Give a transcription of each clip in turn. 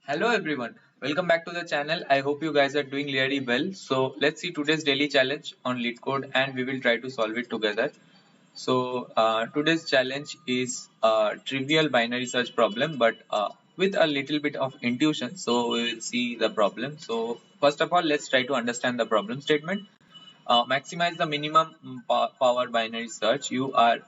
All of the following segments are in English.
Hello everyone, welcome back to the channel. I hope you guys are doing really well. So let's see today's daily challenge on Leetcode and we will try to solve it together. So today's challenge is a trivial binary search problem but with a little bit of intuition. So we will see the problem. So first of all, let's try to understand the problem statement. Maximize the minimum power binary search. You are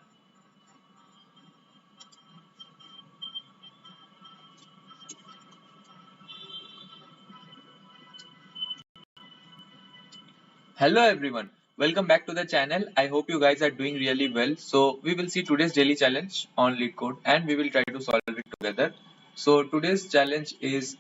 Hello everyone, welcome back to the channel. I hope you guys are doing really well. So we will see today's daily challenge on Leetcode and we will try to solve it together. So today's challenge is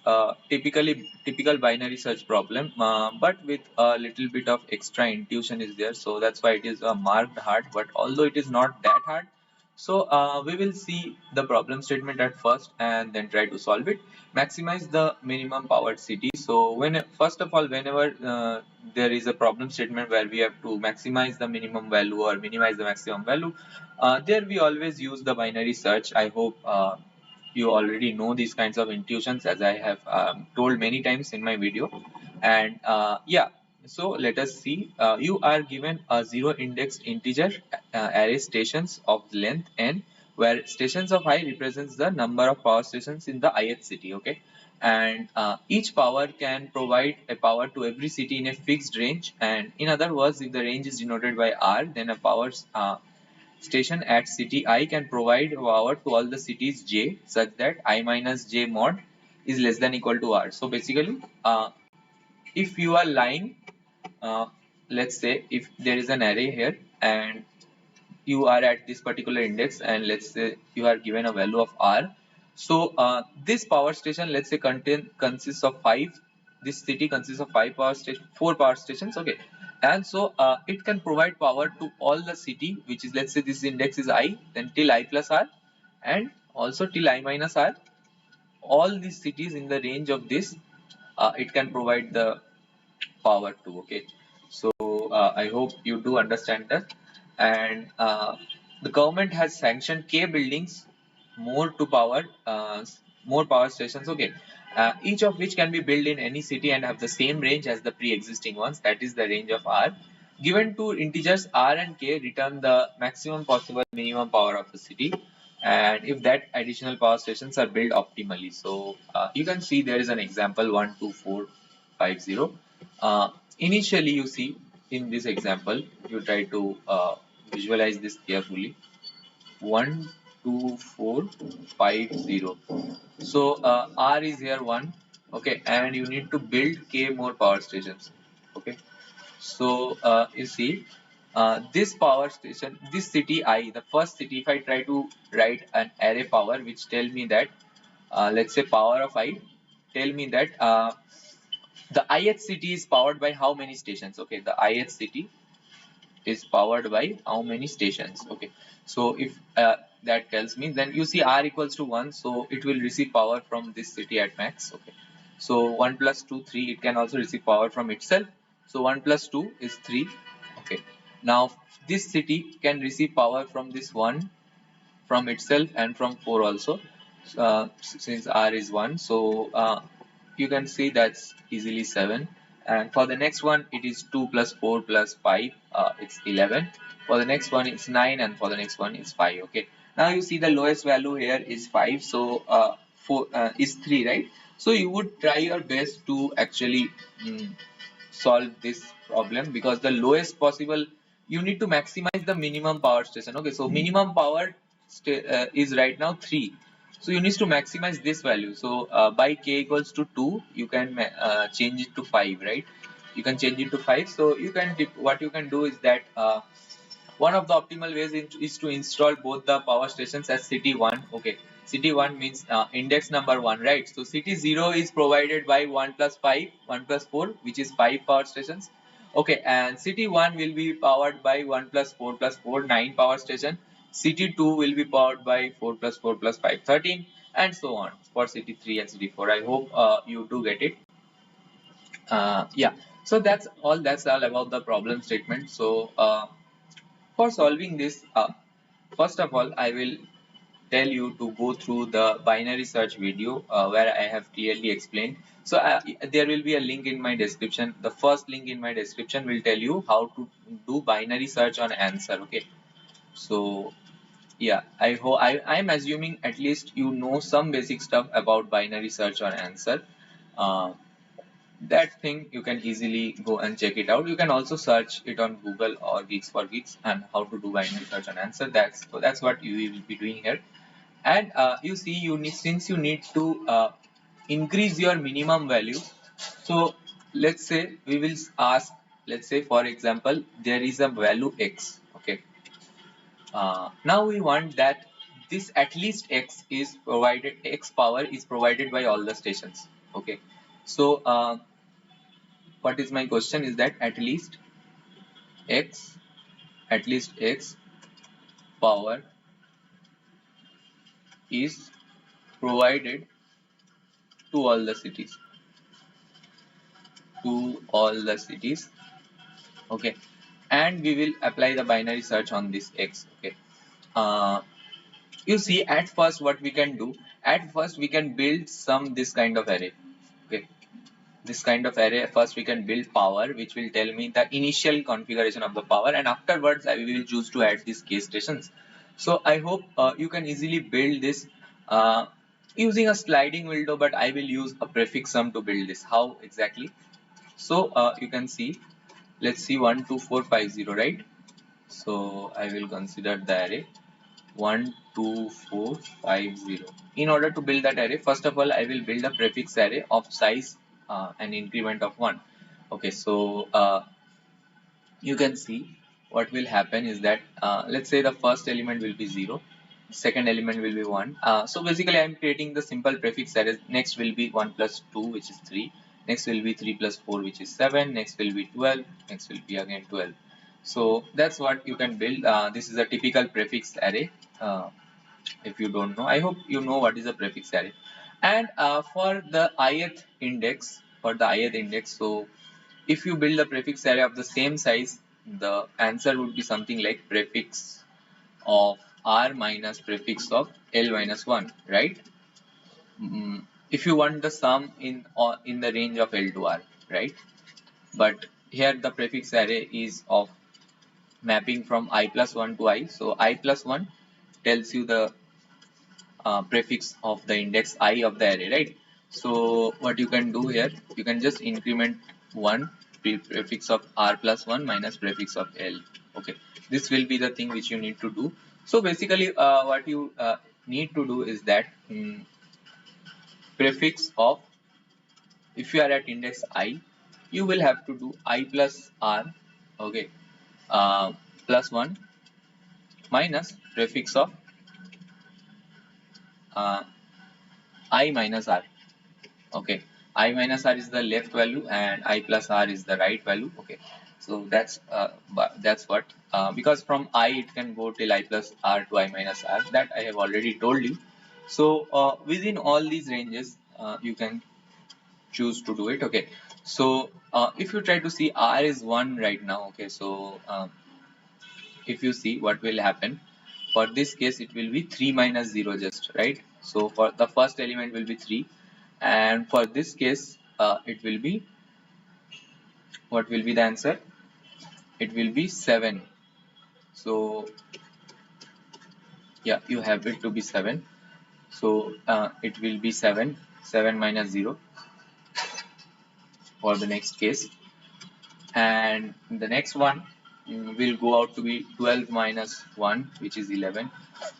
typical binary search problem, but with a little bit of extra intuition is there. So that's why it is marked hard. But although it is not that hard, so we will see the problem statement at first and then try to solve it. Maximize the minimum powered city. So first of all, whenever there is a problem statement where we have to maximize the minimum value or minimize the maximum value, there we always use the binary search. I hope you already know these kinds of intuitions as I have told many times in my video. And yeah, so let us see. You are given a zero indexed integer array stations of length n, where stations of I represents the number of power stations in the ith city. Okay, and each power can provide a power to every city in a fixed range. And in other words, if the range is denoted by r, then a power station at city I can provide power to all the cities j such that I minus j mod is less than equal to r. So basically, if you are lying, uh, let's say if there is an array here and you are at this particular index and let's say you are given a value of r. So this power station, let's say, consists of this city consists of four power stations. Okay, and so it can provide power to all the city, which is, let's say, this index is I, then till I plus r, and also till I minus r. All these cities in the range of this, it can provide the power to. Okay, so I hope you do understand that. And the government has sanctioned k buildings more to power more power stations. Okay, each of which can be built in any city and have the same range as the pre-existing ones, that is the range of r. Given two integers r and k, return the maximum possible minimum power of the city, and if that additional power stations are built optimally. So you can see there is an example 1 2 4 5 0. Initially, you see in this example, you try to visualize this carefully. 1 2 4 5 0. So r is here 1. Okay, and you need to build k more power stations. Okay, so you see this power station, this city I, the first city, if I try to write an array power which tell me that, let's say power of I, tell me that the ith city is powered by how many stations. Okay, the ith city is powered by how many stations. Okay, so if that tells me, then you see r equals to 1, so it will receive power from this city at max. Okay, so 1 plus 2 3, it can also receive power from itself, so 1 plus 2 is 3. Okay, now this city can receive power from this 1, from itself, and from 4 also, since r is 1. So you can see that's easily 7. And for the next one, it is 2 plus 4 plus 5, it's 11. For the next one, it's 9, and for the next one, it's 5. Okay, now you see the lowest value here is 5, so 4 is 3, right? So you would try your best to actually solve this problem, because the lowest possible, you need to maximize the minimum power station. Okay, so minimum power is right now 3, so you need to maximize this value. So by k equals to 2, you can change it to 5, right? You can change it to 5. So you can what you can do is that one of the optimal ways is to install both the power stations as city 1. Okay, city 1 means index number 1, right? So city 0 is provided by 1 plus 5, 1 plus 4, which is 5 power stations. Okay, and city 1 will be powered by 1 plus 4 plus 4, 9 power station. City 2 will be powered by 4 plus 4 plus 5, 13, and so on for city 3 and city 4. I hope you do get it. Yeah, so that's all about the problem statement. So for solving this, first of all, I will tell you to go through the binary search video where I have clearly explained. So there will be a link in my description. The first link in my description will tell you how to do binary search on answer. Okay. So yeah, I'm assuming at least you know some basic stuff about binary search on answer. Uh, that thing you can easily go and check it out. You can also search it on Google or Geeks for Geeks and how to do binary search on answer. That's what you will be doing here. And you see, you need, since you need to increase your minimum value. So let's say we will ask, let's say for example, there is a value x. Okay. Now we want that this at least x is provided, x power is provided by all the stations. Okay. So what is my question is that x at least x power is provided to all the cities, okay, and we will apply the binary search on this x. Okay. uh, you see, at first what we can do, at first we can build some this kind of array. Okay, this kind of array, first we can build power, which will tell me the initial configuration of the power, and afterwards I will choose to add these case stations. So I hope you can easily build this uh, using a sliding window, but I will use a prefix sum to build this. How exactly? So you can see, let's see 1 2 4 5 0, right? So I will consider the array 1 2 4 5 0. In order to build that array, first of all I will build a prefix array of size an increment of 1. Okay, so you can see what will happen is that let's say the first element will be 0, second element will be 1. So basically I am creating the simple prefix array. Next will be 1 plus 2, which is 3. Next will be 3 plus 4, which is 7. Next will be 12. Next will be again 12. So that's what you can build. This is a typical prefix array. If you don't know, I hope you know what is a prefix array. And for the ith index, so if you build a prefix array of the same size, the answer would be something like prefix of r minus prefix of l minus 1, right? If you want the sum in the range of l to r, right? But here the prefix array is of mapping from I plus 1 to I. So I plus 1 tells you the prefix of the index I of the array, right? So what you can do here, you can just increment 1 prefix of r plus 1 minus prefix of l. Okay, this will be the thing which you need to do. So basically what you need to do is that prefix of, if you are at index I, you will have to do I plus r, okay, plus 1 minus prefix of uh, I minus r. Okay, I minus r is the left value and I plus r is the right value. Okay, so that's what because from I it can go till I plus r to I minus r, that I have already told you. So within all these ranges you can choose to do it. Okay, so if you try to see, r is 1 right now. Okay, so if you see what will happen, for this case it will be 3 minus 0 just, right? So for the first element will be 3, and for this case it will be, what will be the answer? It will be 7. So yeah, you have it to be 7. So it will be 7 minus 0 for the next case, and the next one will go out to be 12 minus 1, which is 11.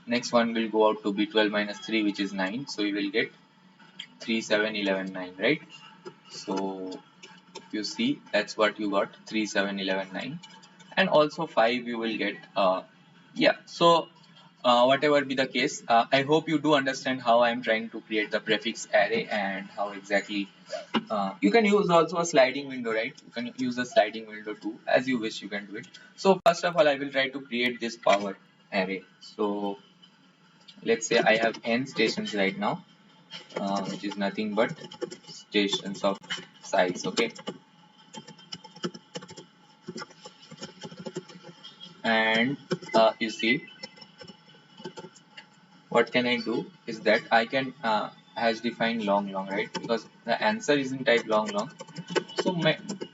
Next one will go out to be 12 minus 3, which is 9. So you will get 3 7 11 9, right? So you see, that's what you got, 3 7 11 9, and also 5 you will get yeah. So whatever be the case, I hope you do understand how I am trying to create the prefix array and how exactly you can use also a sliding window, right? You can use a sliding window too, as you wish you can do it. So first of all I will try to create this power array. So let's say I have n stations right now, which is nothing but stations of size. Okay, and you see what can I do is that I can hash define long long, right? Because the answer is in type long long, so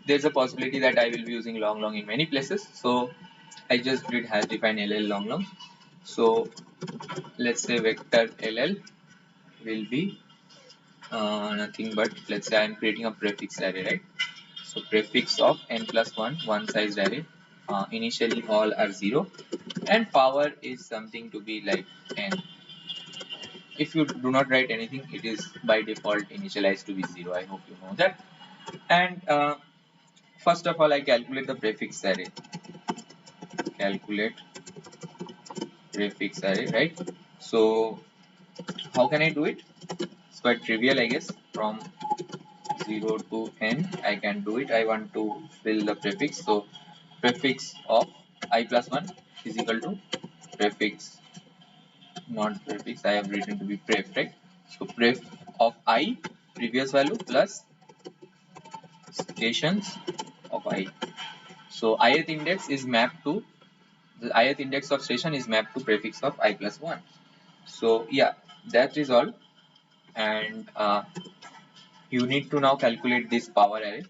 there's a possibility that I will be using long long in many places. So I just did hash define ll long long. So let's say vector ll will be nothing but, let's say I'm creating a prefix array, right? So prefix of n plus 1 one sized array. Initially all are 0 and power is something to be like n. If you do not write anything, it is by default initialized to be 0. I hope you know that. And first of all, I calculate the prefix array. Calculate prefix array, right? So how can I do it? It's quite trivial, I guess. From 0 to n, I can do it. I want to fill the prefix. So prefix of I plus 1 is equal to prefix, not prefix, I have written to be pref, right? So pref of I, previous value, plus stations of I. So ith index is mapped to, the ith index of station is mapped to prefix of I plus 1. So yeah, that is all. And you need to now calculate this power array.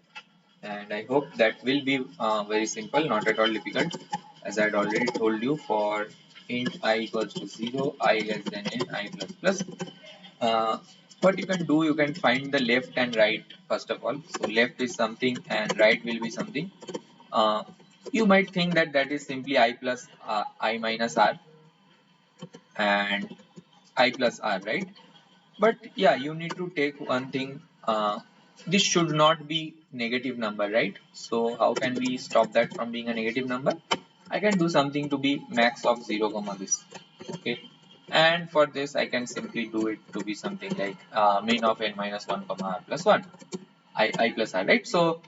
And I hope that will be very simple, not at all difficult. As I had already told you, for int I equals to 0, I less than n, I plus plus. What you can do, you can find the left and right first of all. So left is something and right will be something. You might think that that is simply I plus I minus r and I plus r, right? But yeah, you need to take one thing. This should not be negative number, right? So how can we stop that from being a negative number? I can do something to be max of 0 comma this. Okay, and for this I can simply do it to be something like min of n minus 1 comma r plus 1, I plus r, right? So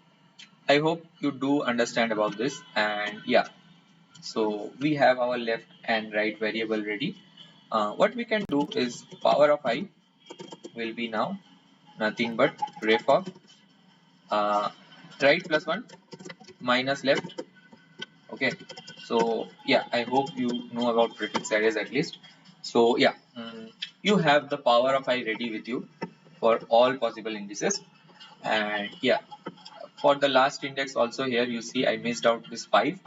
I hope you do understand about this. And yeah, so we have our left and right variable ready. What we can do is power of I will be now nothing but ref of right plus 1 minus left. Okay, so yeah, I hope you know about prefix arrays at least. So yeah, you have the power of I ready with you for all possible indices. And yeah, for the last index also, here you see I missed out this 5,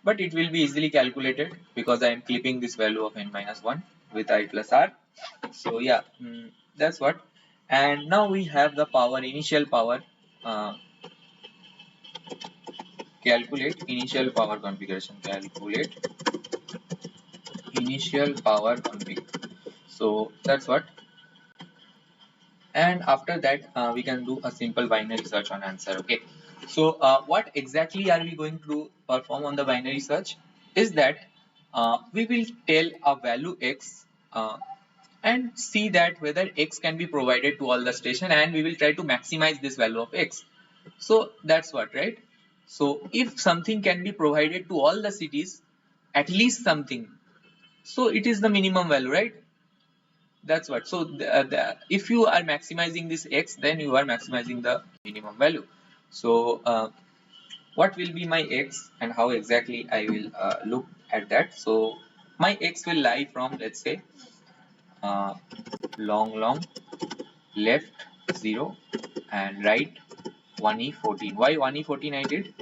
but it will be easily calculated because I am clipping this value of n minus 1 with I plus r. So yeah, that's what. And now we have the power, initial power. Calculate initial power configuration. Calculate initial power config. So that's what. And after that, we can do a simple binary search on answer. Okay. So what exactly are we going to perform on the binary search? Is that we will tell a value x and see that whether x can be provided to all the station, and we will try to maximize this value of x. So that's what, right? So if something can be provided to all the cities, at least something, so it is the minimum value, right? That's what. So if you are maximizing this x, then you are maximizing the minimum value. So what will be my x and how exactly I will look at that? So my x will lie from, let's say, long long left 0 and right 1e14. Why 1e14 I did?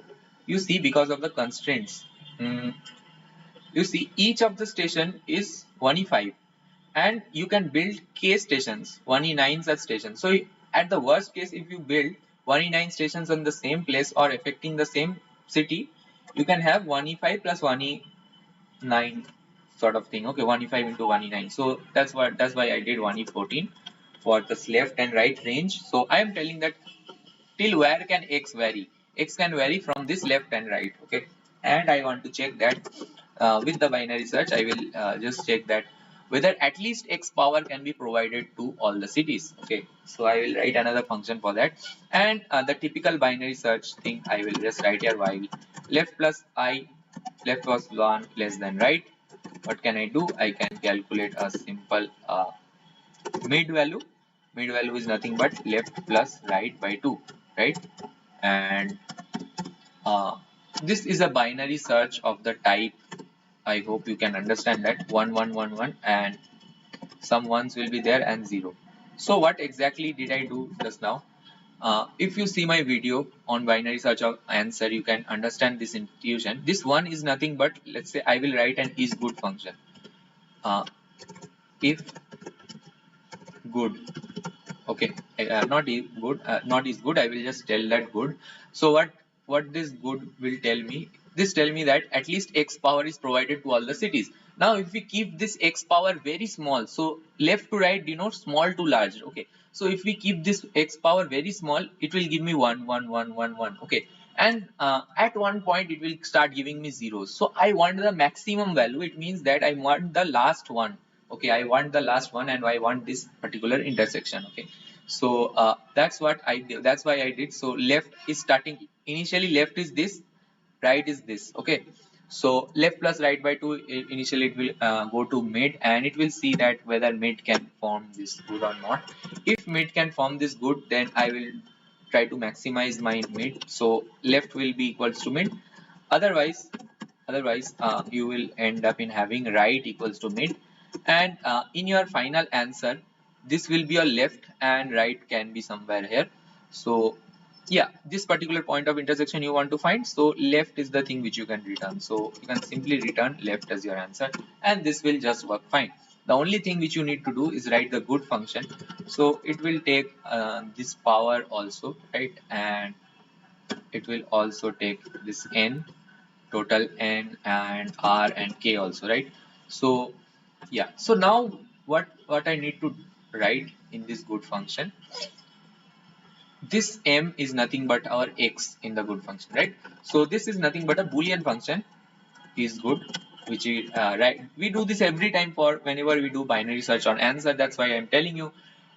You see, because of the constraints. You see, each of the station is 1e5 and you can build k stations, 1e9 such stations. So at the worst case, if you build 1e9 stations on the same place or affecting the same city, you can have 1e5 plus 1e9 sort of thing. Okay, 1e5 into 1e9. So that's why I did 1e14 for this left and right range. So I am telling that till where can x vary? X can vary from this left and right. Okay, and I want to check that with the binary search. I will just check that whether at least x power can be provided to all the cities. Okay, so I will write another function for that. And the typical binary search thing I will just write here, while left plus I, left was 1 less than right. What can I do? I can calculate a simple mid value. Mid value is nothing but left plus right by 2, right? And this is a binary search of the type, I hope you can understand that, 1 1 1 1 and some ones will be there and 0. So what exactly did I do just now? If you see my video on binary search of answer, you can understand this intuition. This one is nothing but, let's say I will write an is good function. If good, okay, not is good, I will just tell that good. So what this good will tell me? This tell me that at least x power is provided to all the cities. Now if we keep this x power very small, so left to right denotes small to large, okay. So if we keep this x power very small, it will give me 1 1 1 1 1, okay. And at one point it will start giving me zeros. So I want the maximum value. It means that I want the last one, okay. I want the last one and I want this particular intersection, okay. So that's what I did. That's why I did. So left is starting, initially left is this, right is this, okay. So left plus right by 2, initially it will go to mid, and it will see that whether mid can form this good or not. If mid can form this good, then I will try to maximize my mid, so left will be equals to mid. Otherwise you will end up in having right equals to mid, and in your final answer this will be your left and right can be somewhere here. So yeah, this particular point of intersection you want to find, so left is the thing which you can return. So you can simply return left as your answer, and this will just work fine. The only thing which you need to do is write the good function. So it will take this power also, right, and it will also take this n, total n and r and k also, right. So yeah, so now what I need to write in this good function, this m is nothing but our x in the good function, right. So this is nothing but a boolean function, is good, which is right. We do this every time for whenever we do binary search on answer. That's why I'm telling you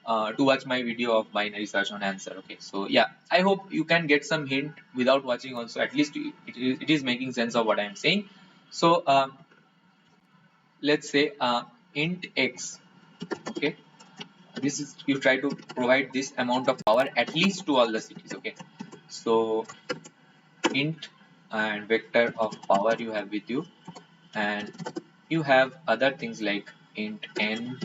to watch my video of binary search on answer, okay. So yeah, I hope you can get some hint without watching also. At least it is making sense of what I'm saying. So let's say int x, okay. This is, you try to provide this amount of power at least to all the cities, okay. So int and vector of power you have with you, and you have other things like int n,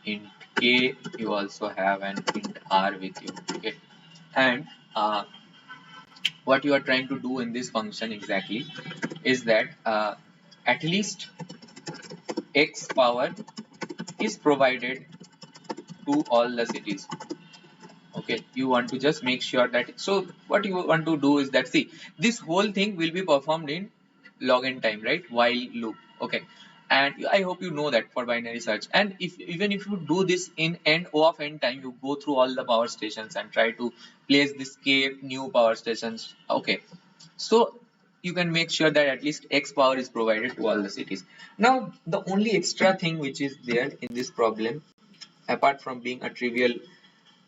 int k, you also have an int r with you, okay. And what you are trying to do in this function exactly is that at least x power is provided to all the cities, okay. You want to just make sure that, so what you want to do is that, see, this whole thing will be performed in log n time, right, while loop, okay. And I hope you know that for binary search. And if even if you do this in end o of n time, you go through all the power stations and try to place this k new power stations, okay. So you can make sure that at least x power is provided to all the cities. Now the only extra thing which is there in this problem, apart from being a trivial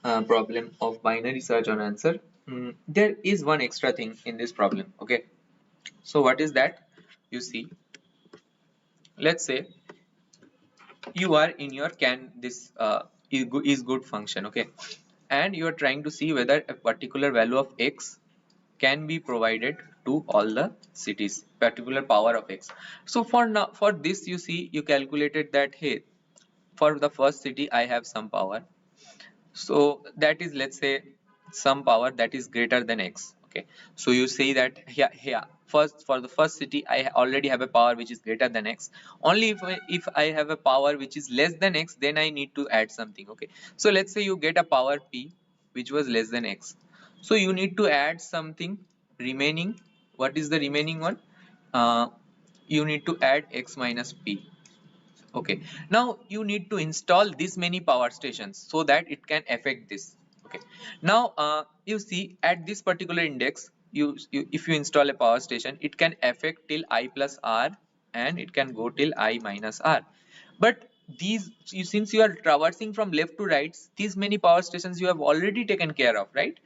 problem of binary search on answer, there is one extra thing in this problem, okay. So what is that? You see, let's say you are in your can this is good function, okay, and you are trying to see whether a particular value of x can be provided to all the cities, particular power of x. So for now, for this, you see, you calculated that, hey, for the first city I have some power, so that is, let's say, some power that is greater than x, okay. So you say that here first, for the first city I already have a power which is greater than x. Only if I have a power which is less than x, then I need to add something, okay. So let's say you get a power p which was less than x, so you need to add something remaining. What is the remaining one? You need to add x minus p, okay. Now you need to install this many power stations so that it can affect this, okay. Now you see, at this particular index, if you install a power station, it can affect till I plus r, and it can go till I minus r. But these, since you are traversing from left to right, these many power stations you have already taken care of, right,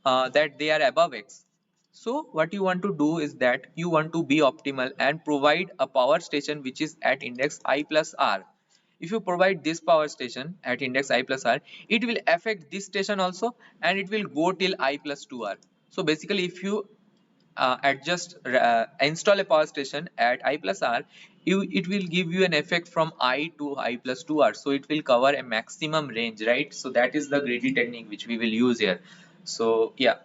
that they are above x. So what you want to do is that you want to be optimal and provide a power station which is at index I plus r. If you provide this power station at index I plus r, it will affect this station also, and it will go till I plus 2r. So basically, if you install a power station at I plus R, it will give you an effect from I to I plus 2R. So it will cover a maximum range, right? So that is the greedy technique which we will use here. So yeah,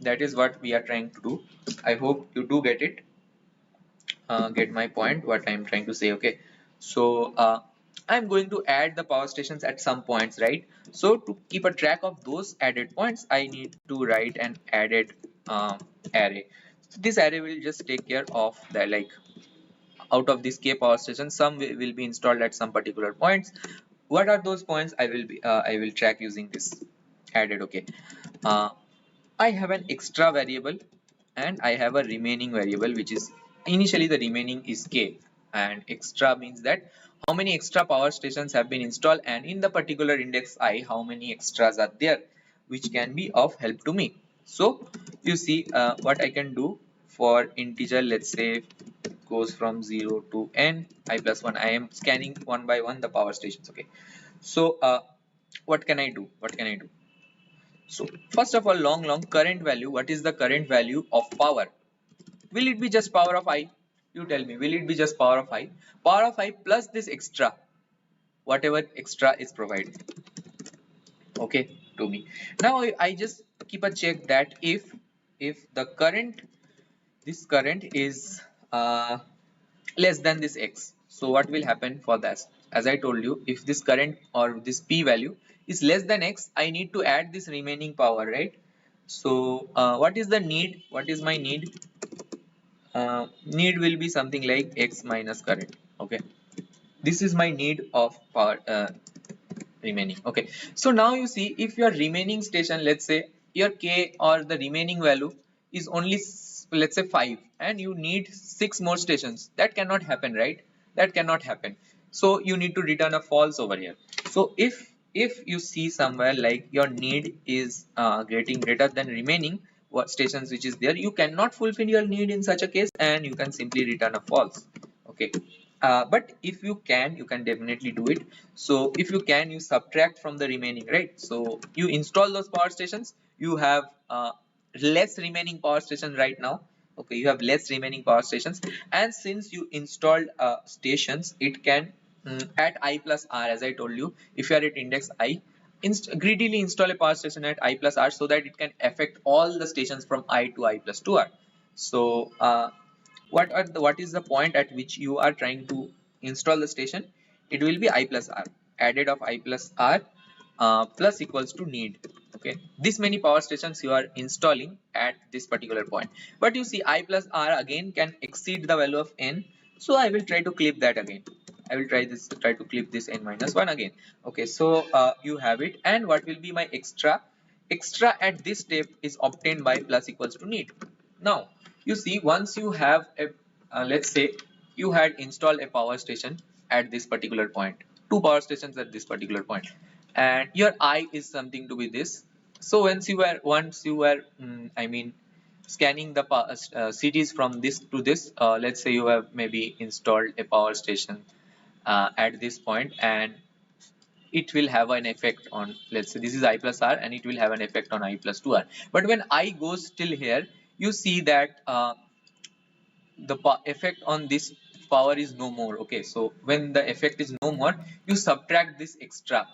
that is what we are trying to do. I hope you do get it, get my point, what I'm trying to say. Okay, so I'm going to add the power stations at some points, right? So to keep a track of those added points, I need to write an added array. So this array will just take care of the, like, out of this k power station, some will be installed at some particular points. What are those points? I will track using this added. Okay, uh, I have an extra variable and I have a remaining variable, which is initially the remaining is k, and extra means that how many extra power stations have been installed, and in the particular index I, how many extras are there which can be of help to me. So you see what I can do for integer, let's say goes from 0 to n I plus 1. I am scanning one by one the power stations. Okay, so what can I do? So first of all, long current value. What is the current value of power? Will it be just power of I? You tell me, will it be just power of I? Power of I plus this extra, whatever extra is provided, okay, to me. Now I just keep a check that if the current, this current is less than this x, so what will happen for that? As I told you, if this current or this p value is less than x, I need to add this remaining power, right? So what is the need? What is my need? Need will be something like x minus current. Okay, this is my need of power remaining. Okay, so now you see, if your remaining station, let's say your k or the remaining value is only let's say 5, and you need 6 more stations, that cannot happen, right? That cannot happen. So you need to return a false over here. So if you see somewhere like your need is getting greater than remaining what stations which is there, you cannot fulfill your need in such a case, and you can simply return a false. Okay, but if you can definitely do it. So if you can, you subtract from the remaining, right? So you install those power stations, you have less remaining power station right now. Okay, you have less remaining power stations, and since you installed stations, it can at I plus R, as I told you, if you are at index I, greedily install a power station at I plus R so that it can affect all the stations from I to I plus 2R. So what is the point at which you are trying to install the station? It will be I plus R, added of I plus R plus equals to need. Okay, this many power stations you are installing at this particular point, but you see I plus R again can exceed the value of n, so I will try to clip that again. I will try to clip this n minus 1 again. Okay, so you have it, and what will be my extra at this step is obtained by plus equals to need. Now you see, once you have a let's say you had installed a power station at this particular point, 2 power stations at this particular point, and your I is something to be this. So once you were I mean scanning the cities from this to this, let's say you have maybe installed a power station at this point, and it will have an effect on, let's say this is I plus R, and it will have an effect on I plus 2R. But when I goes till here, you see that the effect on this power is no more. Okay, so when the effect is no more, you subtract this extra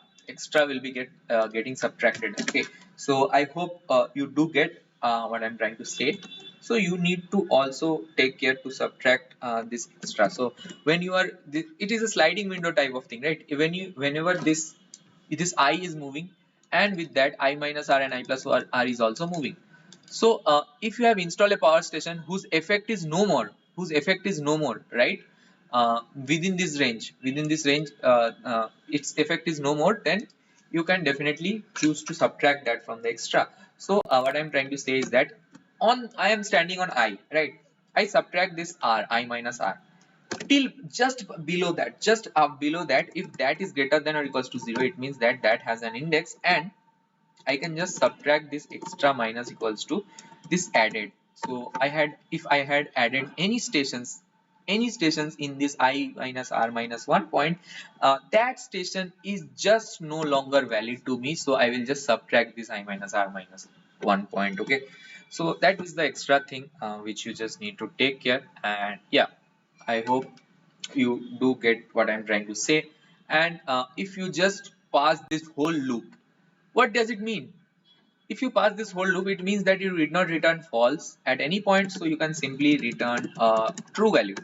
will be getting subtracted. Okay, so I hope you do get what I'm trying to say. So you need to also take care to subtract this extra. So when you are it is a sliding window type of thing, right? Whenever this I is moving, and with that I minus R and I plus R is also moving. So if you have installed a power station whose effect is no more, right? Within this range, its effect is no more, then you can definitely choose to subtract that from the extra. So what I'm trying to say is that I am standing on I, right? I subtract this R, I minus R, till just below that, if that is greater than or equals to 0, it means that that has an index, and I can just subtract this extra minus equals to this added. So if I had added any stations in this I minus R minus 1 point, that station is just no longer valid to me. So I will just subtract this I minus R minus 1 point. Okay. So that is the extra thing which you just need to take care. And yeah, I hope you do get what I'm trying to say. And if you just pass this whole loop, what does it mean? If you pass this whole loop, it means that you did not return false at any point, so you can simply return a true value.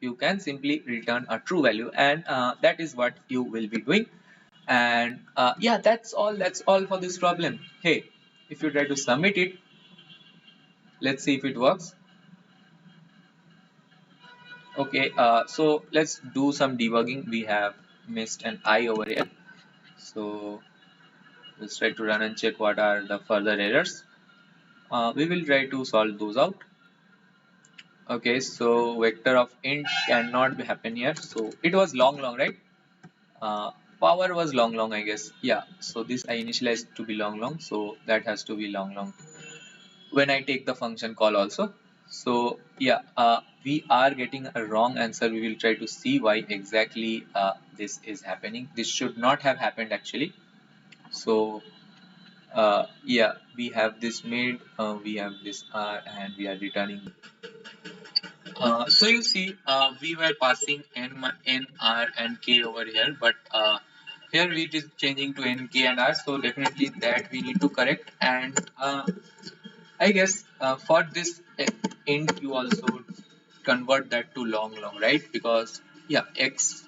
You can simply return a true value, and that is what you will be doing. And yeah, that's all for this problem. Hey, if you try to submit it, let's see if it works. Okay, so let's do some debugging. We have missed an I over here, so let's try to run and check what are the further errors. We will try to solve those out. Okay, so vector of int cannot be happen here, so it was long, right? uh, Power was long, I guess. Yeah, so this I initialized to be long, so that has to be long when I take the function call also. So yeah, we are getting a wrong answer. We will try to see why exactly this is happening. This should not have happened actually. So yeah, we have this made, we have this r, and we are returning. So you see, we were passing n, r, and k over here, but here it is changing to n, k, and r. So definitely that we need to correct. And I guess for this int, you also convert that to long, right? Because yeah, x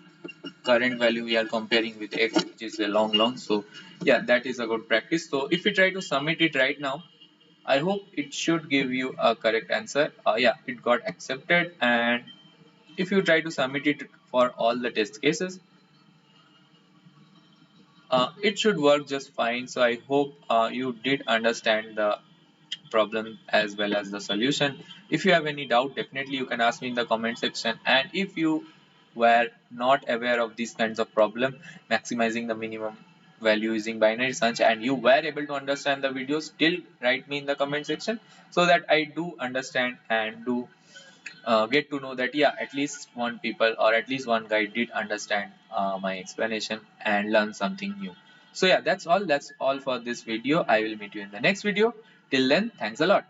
current value we are comparing with x, which is a long. So yeah, that is a good practice. So if we try to submit it right now, I hope it should give you a correct answer. Yeah, it got accepted. And if you try to submit it for all the test cases, it should work just fine. So I hope you did understand the problem as well as the solution. If you have any doubt, definitely you can ask me in the comment section. And if you were not aware of these kinds of problem, maximizing the minimum value using binary search, and you were able to understand the video, still write me in the comment section so that I do understand and do get to know that yeah, at least one people or at least one guy did understand my explanation and learn something new. So yeah, that's all for this video. I will meet you in the next video. Till then, thanks a lot.